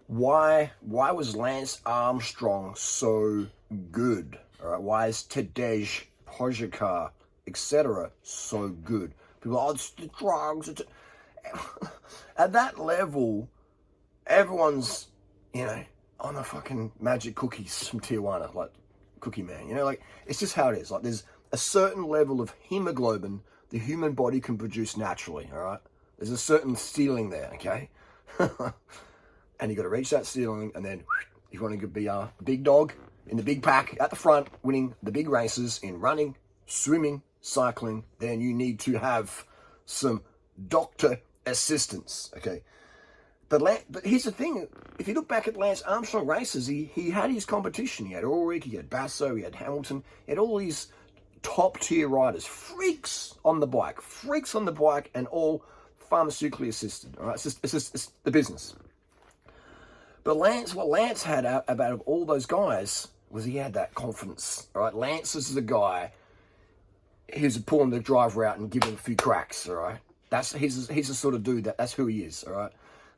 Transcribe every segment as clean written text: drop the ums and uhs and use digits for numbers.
Why was Lance Armstrong so good? All right, why is Tadej Pogacar, etc., so good? People, oh, it's the drugs. At that level, everyone's, on the fucking magic cookies from Tijuana, like Cookie Man. Like, it's just how it is. Like, there's a certain level of hemoglobin the human body can produce naturally. All right, there's a certain ceiling there. Okay. And you got to reach that ceiling, and then if you want to be a big dog in the big pack at the front, winning the big races in running, swimming, cycling, then you need to have some doctor assistance, okay? But here's the thing: if you look back at Lance Armstrong races, he had his competition. He had Ulrich, he had Basso, he had Hamilton, he had all these top tier riders, freaks on the bike, and all pharmaceutically assisted. All right, it's the business. But what Lance had about all those guys was he had that confidence. All right, Lance is the guy who's pulling the driver out and giving a few cracks. All right, he's the sort of dude that's who he is. All right,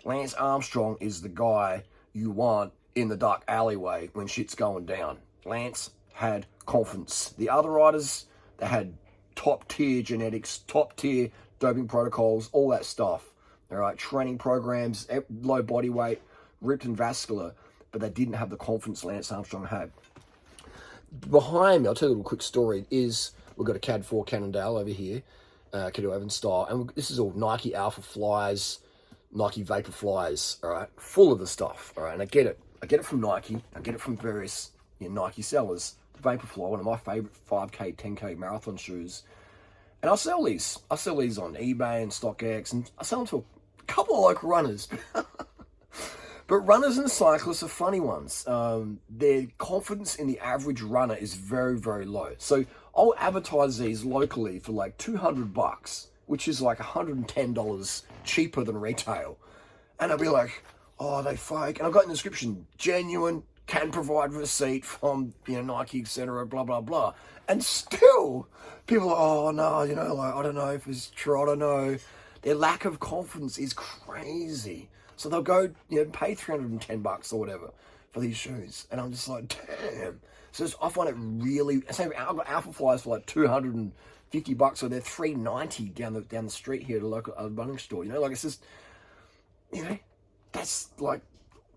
Lance Armstrong is the guy you want in the dark alleyway when shit's going down. Lance had confidence. The other riders, they had top tier genetics, top tier doping protocols, all that stuff. All right, training programs, low body weight, ripped and vascular, but they didn't have the confidence Lance Armstrong had. Behind me, I'll tell you a little quick story, we've got a CAD 4 Cannondale over here, Caddo Evans style, and this is all Nike Alpha Flies, Nike Vapor Flies, all right, full of the stuff, all right, and I get it from Nike, I get it from various Nike sellers. The Vapor Fly, one of my favorite 5K, 10K marathon shoes, and I sell these on eBay and StockX, and I sell them to a couple of local runners. But runners and cyclists are funny ones. Their confidence in the average runner is very, very low. So I'll advertise these locally for like $200, which is like $110 cheaper than retail. And I'll be like, oh, they fake. And I've got in the description, genuine, can provide receipt from Nike, etc., blah, blah, blah. And still, people are, oh, no, like, I don't know if it's true, I don't know. Their lack of confidence is crazy. So they'll go, pay $310 or whatever for these shoes. And I'm just like, damn. So I find it really, I've got Alpha Flies for like $250, or they're $390 down the street here at a local running store. Like it's just, that's like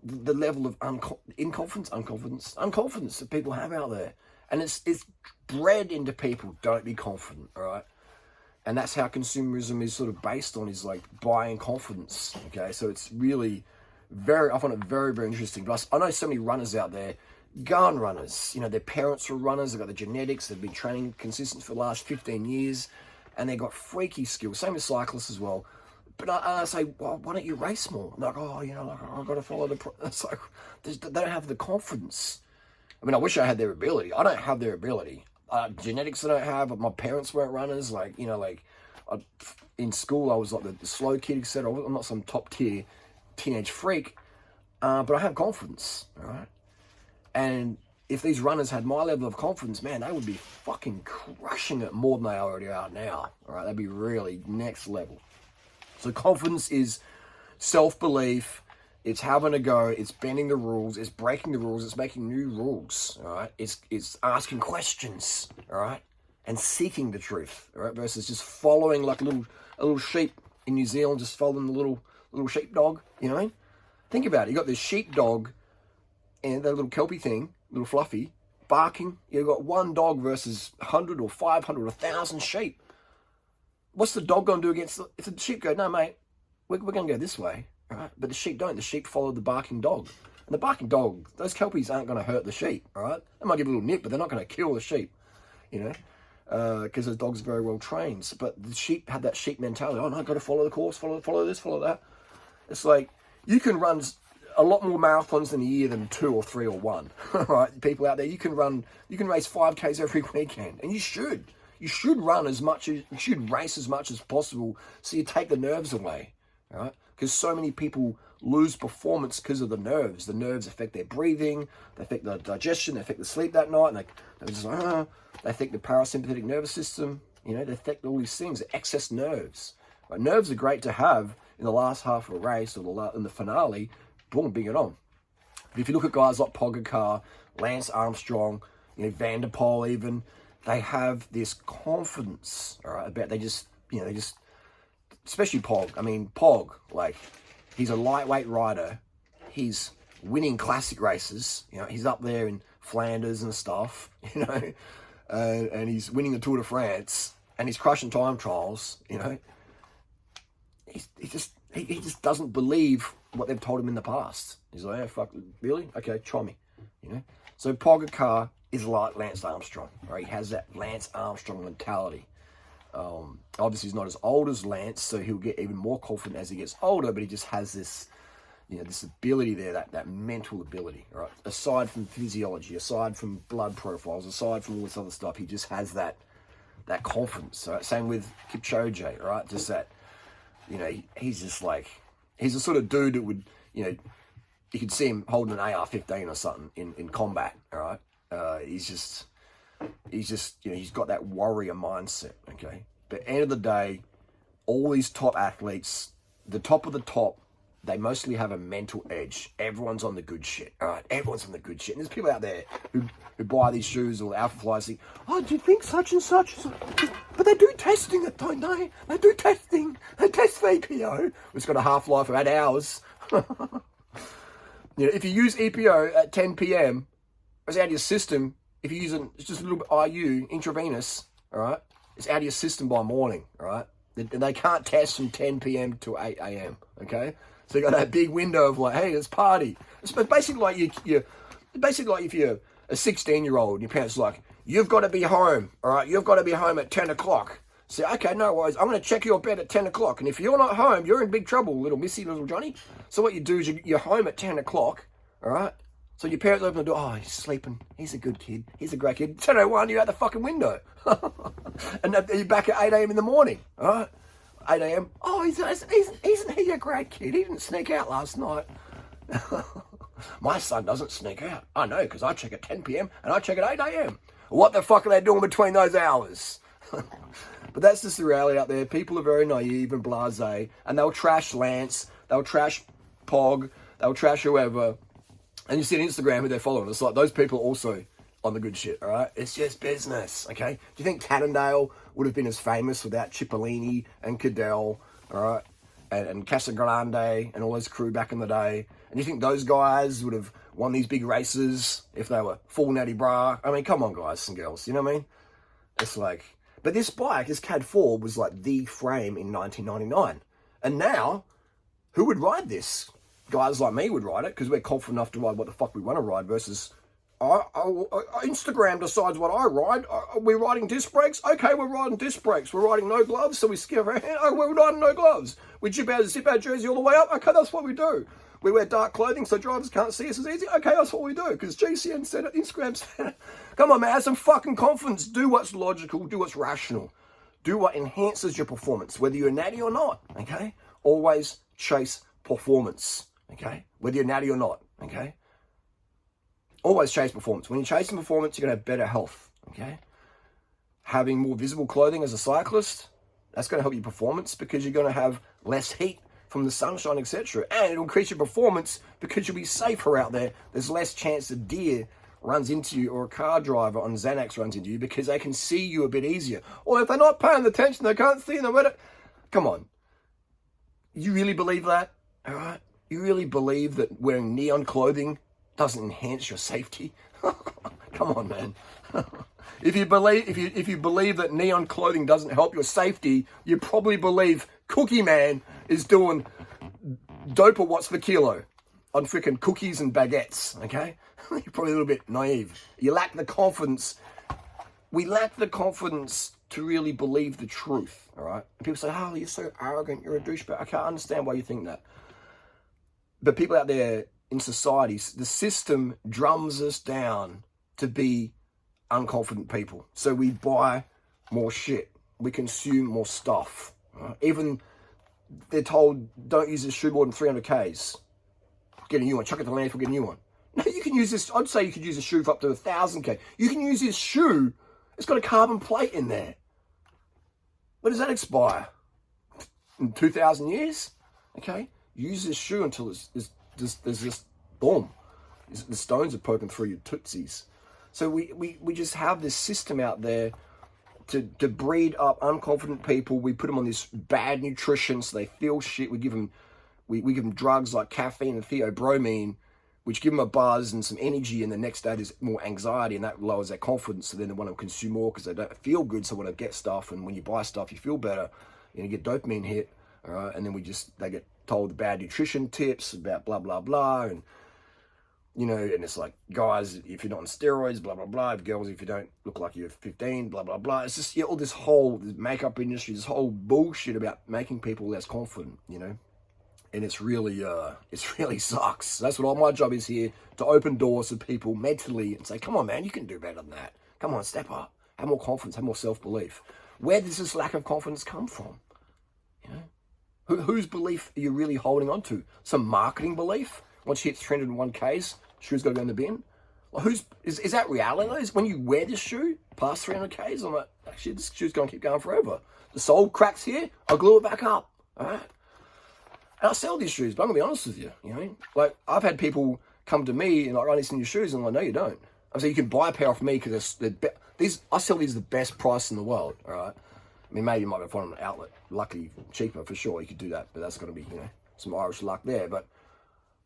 the level of unconfidence that people have out there. And it's bred into people, don't be confident, all right? And that's how consumerism is sort of based on, is like buying confidence, okay? So it's really I find it very, very interesting. But I know so many runners out there, gun runners, their parents were runners, they've got the genetics, they've been training consistent for the last 15 years, and they've got freaky skills. Same with cyclists as well. But I say, well, why don't you race more? I'm like, I've got to follow it's like, they don't have the confidence. I mean, I wish I had their ability. I don't have their ability. Genetics I don't have, but my parents weren't runners. In school I was like the slow kid, etc. I'm not some top tier teenage freak, but I have confidence, all right? And if these runners had my level of confidence, man, they would be fucking crushing it more than they already are now, all right? They'd be really next level. So confidence is self-belief. It's having a go. It's bending the rules. It's breaking the rules. It's making new rules. All right. It's asking questions. All right, and seeking the truth. All right, versus just following like a little sheep in New Zealand, just following the little sheepdog. You know what I mean? Think about it. You got this sheepdog and that little kelpie thing, little fluffy, barking. You've got one dog versus 100 or 500 or 1,000 sheep. What's the dog going to do against if the sheep go, no, mate, we're going to go this way. Right? But the sheep don't. The sheep follow the barking dog. And the barking dog, those kelpies aren't going to hurt the sheep, all right? They might give a little nip, but they're not going to kill the sheep, because those dogs are very well trained. But the sheep had that sheep mentality. Oh, no, I've got to follow the course, follow this, follow that. It's like, you can run a lot more marathons in a year than 2 or 3 or 1, right? People out there, you can race 5Ks every weekend, and you should. You should race as much as possible so you take the nerves away, all right? Because so many people lose performance because of the nerves. The nerves affect their breathing, they affect the digestion, they affect the sleep that night, and they affect the parasympathetic nervous system. They affect all these things, the excess nerves. Right? Nerves are great to have in the last half of a race or in the finale, boom, bring it on. But if you look at guys like Pogacar, Lance Armstrong, Van der Poel even, they have this confidence, all right, about they just, especially Pog. I mean, Pog, like, he's a lightweight rider. He's winning classic races. He's up there in Flanders and stuff, and he's winning the Tour de France, and he's crushing time trials, He just doesn't believe what they've told him in the past. He's like, oh, fuck, really? Okay, try me, So Pogacar is like Lance Armstrong, right? He has that Lance Armstrong mentality. Obviously, he's not as old as Lance, so he'll get even more confident as he gets older, but he just has this, this ability there, that mental ability, right? Aside from physiology, aside from blood profiles, aside from all this other stuff, he just has that confidence, right? Same with Kipchoge, right? Just that, he's just like, he's the sort of dude that would, you could see him holding an AR-15 or something in combat, all right? He's just, he's got that warrior mindset, okay? But at the end of the day, all these top athletes, the top of the top, they mostly have a mental edge. Everyone's on the good shit, all right? Everyone's on the good shit. And there's people out there who buy these shoes or Alpha Flies think, oh, do you think such and such? But they do testing it, don't they? They do testing. They test for EPO. It's got a half-life of 8 hours. If you use EPO at 10 p.m., it's out of your system. If you use it's just a little bit IU, intravenous, all right? It's out of your system by morning, all right? They can't test from 10 p.m. to 8 a.m., okay? So you got that big window of like, hey, let's party. It's basically like basically like if you're a 16-year-old and your parents are like, you've got to be home, all right? You've got to be home at 10 o'clock. Say, okay, no worries. I'm going to check your bed at 10 o'clock. And if you're not home, you're in big trouble, little Missy, little Johnny. So what you do is you're home at 10 o'clock, all right? So your parents open the door, oh, he's sleeping. He's a good kid. He's a great kid. 10:01, you're out the fucking window. And you're back at 8 a.m. in the morning, all right? 8 a.m. Oh, isn't he a great kid? He didn't sneak out last night. My son doesn't sneak out. I know, because I check at 10 p.m. and I check at 8 a.m. What the fuck are they doing between those hours? But that's just the reality out there. People are very naive and blasé, and they'll trash Lance, they'll trash Pog, they'll trash whoever. And you see on Instagram who they're following. It's like those people are also on the good shit, all right? It's just business, okay? Do you think Cannondale would have been as famous without Cipollini and Cadell, all right? And Casagrande and all those crew back in the day? And you think those guys would have won these big races if they were full natty bra? I mean, come on, guys and girls, you know what I mean? It's like, but this bike, this CAD 4, was like the frame in 1999. And now, who would ride this? Guys like me would ride it because we're confident enough to ride what the fuck we want to ride versus Instagram decides what I ride. We're riding disc brakes. Okay, we're riding disc brakes. We're riding no gloves, so we skip our hand. Oh, we're riding no gloves. We zip our jersey all the way up. Okay, that's what we do. We wear dark clothing so drivers can't see us as easy. Okay, that's what we do because GCN said it, Instagram said it. Come on, man, have some fucking confidence. Do what's logical. Do what's rational. Do what enhances your performance, whether you're natty or not, okay? Always chase performance, okay? Whether you're natty or not, okay? Always chase performance. When you're chasing performance, you're going to have better health, okay? Having more visible clothing as a cyclist, that's going to help your performance because you're going to have less heat from the sunshine, etc. And it'll increase your performance because you'll be safer out there. There's less chance a deer runs into you or a car driver on Xanax runs into you because they can see you a bit easier. Or if they're not paying attention, they can't see no matter. Come on. You really believe that? All right? You really believe that wearing neon clothing doesn't enhance your safety? Come on, man. If you believe that neon clothing doesn't help your safety, you probably believe Cookie Man is doing doper watts per kilo on freaking cookies and baguettes, okay? You're probably a little bit naive. You lack the confidence. We lack the confidence to really believe the truth, all right? And people say, oh, you're so arrogant, you're a douchebag. I can't understand why you think that. But people out there in society, the system drums us down to be unconfident people. So we buy more shit. We consume more stuff. Right? Even they're told, don't use this shoe more than 300 Ks. Get a new one. Chuck it to the landfill, get a new one. No, you can use this. I'd say you could use a shoe for up to 1,000 K. You can use this shoe. It's got a carbon plate in there. When does that expire? In 2,000 years? Okay. Use this shoe until it's there's just boom, the stones are poking through your tootsies. So we just have this system out there to breed up unconfident people. We put them on this bad nutrition so they feel shit. We give them drugs like caffeine and theobromine, which give them a buzz and some energy, and the next day there's more anxiety, and that lowers their confidence, so then they want to consume more because they don't feel good, so they want to get stuff, and when you buy stuff, you feel better, you get dopamine hit, all right, and then they get told the bad nutrition tips about blah, blah, blah, and, and it's like, guys, if you're not on steroids, blah, blah, blah, girls, if you don't look like you're 15, blah, blah, blah, it's just, all this whole makeup industry, this whole bullshit about making people less confident, And it really sucks. That's what all my job is here, to open doors to people mentally and say, come on, man, you can do better than that. Come on, step up. Have more confidence, have more self-belief. Where does this lack of confidence come from? Whose belief are you really holding on to? Some marketing belief? Once you hit 301Ks, shoes got to go in the bin? Well, is that reality though? Is when you wear this shoe past 300Ks, I'm like, actually, this shoe's going to keep going forever. The sole cracks here, I'll glue it back up, all right? And I sell these shoes, but I'm going to be honest with you, Like, I've had people come to me and like, I need some new shoes, and I'm like, no, you don't. I say, you can buy a pair off me because I sell these at the best price in the world, all right? I mean, maybe you might be able to find them at an outlet. Luckily, cheaper for sure, you could do that, but that's going to be, some Irish luck there. But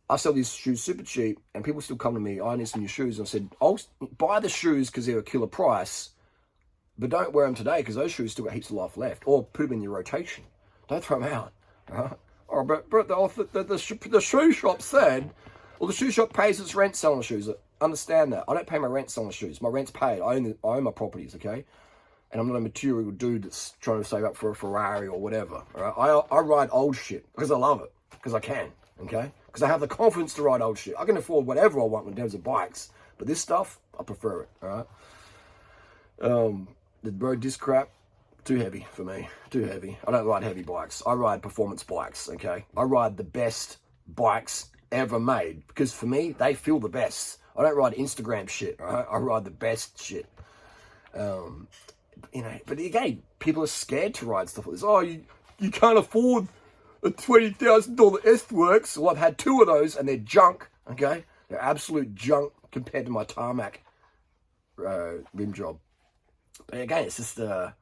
I sell these shoes super cheap, and people still come to me, I need some new shoes. And I said, I'll buy the shoes because they're a killer price, but don't wear them today because those shoes still got heaps of life left. Or put them in your rotation. Don't throw them out, all right? Oh, but the shoe shop said, well, the shoe shop pays its rent selling shoes. Understand that. I don't pay my rent selling shoes. My rent's paid. I own my properties, okay? And I'm not a material dude that's trying to save up for a Ferrari or whatever, all right? I ride old shit because I love it, because I can, okay? Because I have the confidence to ride old shit. I can afford whatever I want in terms of bikes, but this stuff, I prefer it, all right? The road disc crap, too heavy for me, too heavy. I don't ride heavy bikes. I ride performance bikes, okay? I ride the best bikes ever made because for me, they feel the best. I don't ride Instagram shit, all right? I ride the best shit. But again, people are scared to ride stuff like this. Oh, you can't afford a $20,000 S-Works. Well, I've had two of those and they're junk, okay? They're absolute junk compared to my tarmac rim job. But again, it's just... and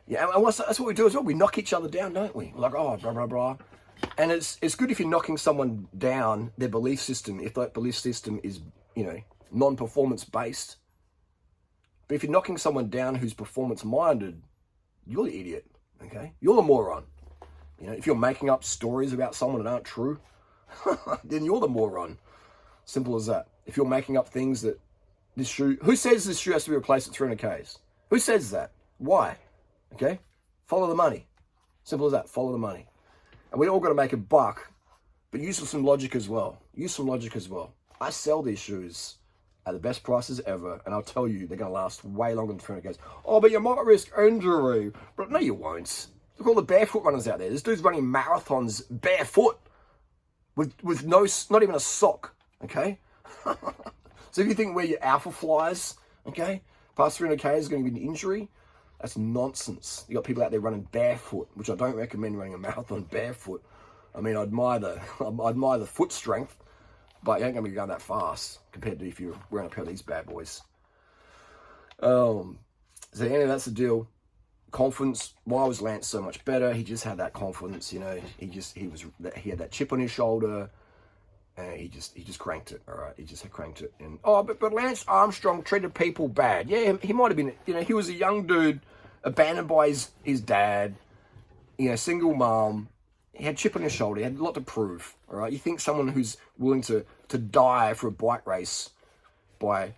that's what we do as well. We knock each other down, don't we? We're like, oh, blah, blah, blah. And it's good if you're knocking someone down, their belief system, if that belief system is, non-performance based. But if you're knocking someone down who's performance-minded, you're the idiot, okay? You're the moron. If you're making up stories about someone that aren't true, then you're the moron. Simple as that. If you're making up things that this shoe... Who says this shoe has to be replaced at 300Ks? Who says that? Why? Okay? Follow the money. Simple as that. Follow the money. And we all got to make a buck, but use some logic as well. I sell these shoes at the best prices ever, and I'll tell you, they're going to last way longer than 300Ks. Oh, but you might risk injury. But no, you won't. Look at all the barefoot runners out there. This dude's running marathons barefoot with not even a sock, okay? So if you think we're your alpha flies, okay, past 300K is going to be an injury, that's nonsense. You got people out there running barefoot, which I don't recommend running a marathon barefoot. I mean, I admire the foot strength, but you ain't going to be going that fast compared to if you're wearing a pair of these bad boys. So anyway, that's the deal. Confidence. Why was Lance so much better? He just had that confidence, He had that chip on his shoulder, and he just cranked it. All right, he just cranked it. And but Lance Armstrong treated people bad. Yeah, he might have been. He was a young dude, abandoned by his dad. Single mom. He had chip on his shoulder. He had a lot to prove. All right, you think someone who's willing to die for a bike race by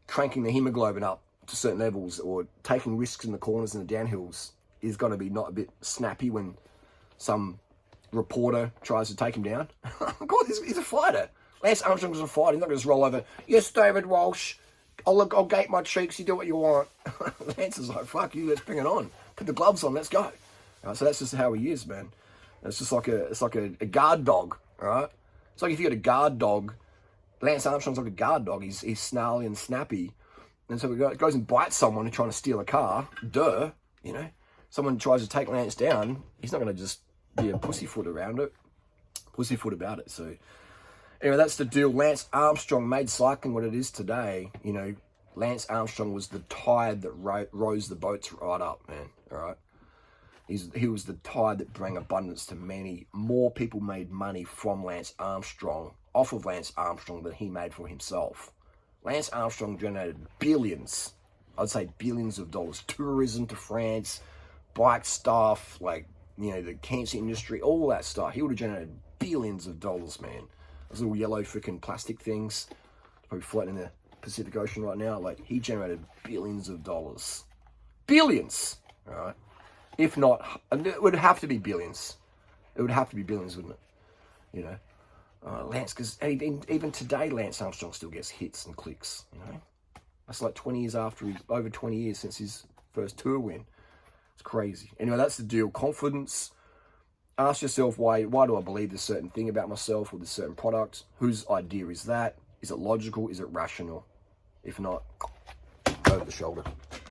cranking the hemoglobin up to certain levels or taking risks in the corners and the downhills is going to be not a bit snappy when some reporter tries to take him down? Of course, he's a fighter. Lance Armstrong's a fighter. He's not going to just roll over. Yes, David Walsh. I'll gate my cheeks. You do what you want. Lance is like, fuck you. Let's bring it on. Put the gloves on. Let's go. Right, so that's just how he is, man. It's just like a guard dog. All right. It's like if you got a guard dog. Lance Armstrong's like a guard dog. He's snarly and snappy. And so he goes and bites someone trying to steal a car. Duh. Someone tries to take Lance down. He's not going to just be a pussyfoot about it. So Anyway, that's the deal. Lance Armstrong made cycling what it is today. You know, Lance Armstrong was the tide that rose the boats right up, man. All right. He was the tide that brought abundance to many. More people made money from Lance Armstrong, off of Lance Armstrong, than he made for himself. Lance Armstrong generated billions, I'd say billions of dollars. Tourism to France, bike stuff, like, you know, the cancer industry, all that stuff. He would have generated billions of dollars, man. Those little yellow freaking plastic things, probably floating in the Pacific Ocean right now. Like, he generated billions of dollars. Billions, all right? If not, it would have to be billions. It would have to be billions, wouldn't it? You know, Lance, because even today, Lance Armstrong still gets hits and clicks. You know, that's like 20 years after over 20 years since his first tour win. It's crazy. Anyway, that's the deal. Confidence. Ask yourself why do I believe this certain thing about myself or this certain product? Whose idea is that? Is it logical? Is it rational? If not, over the shoulder.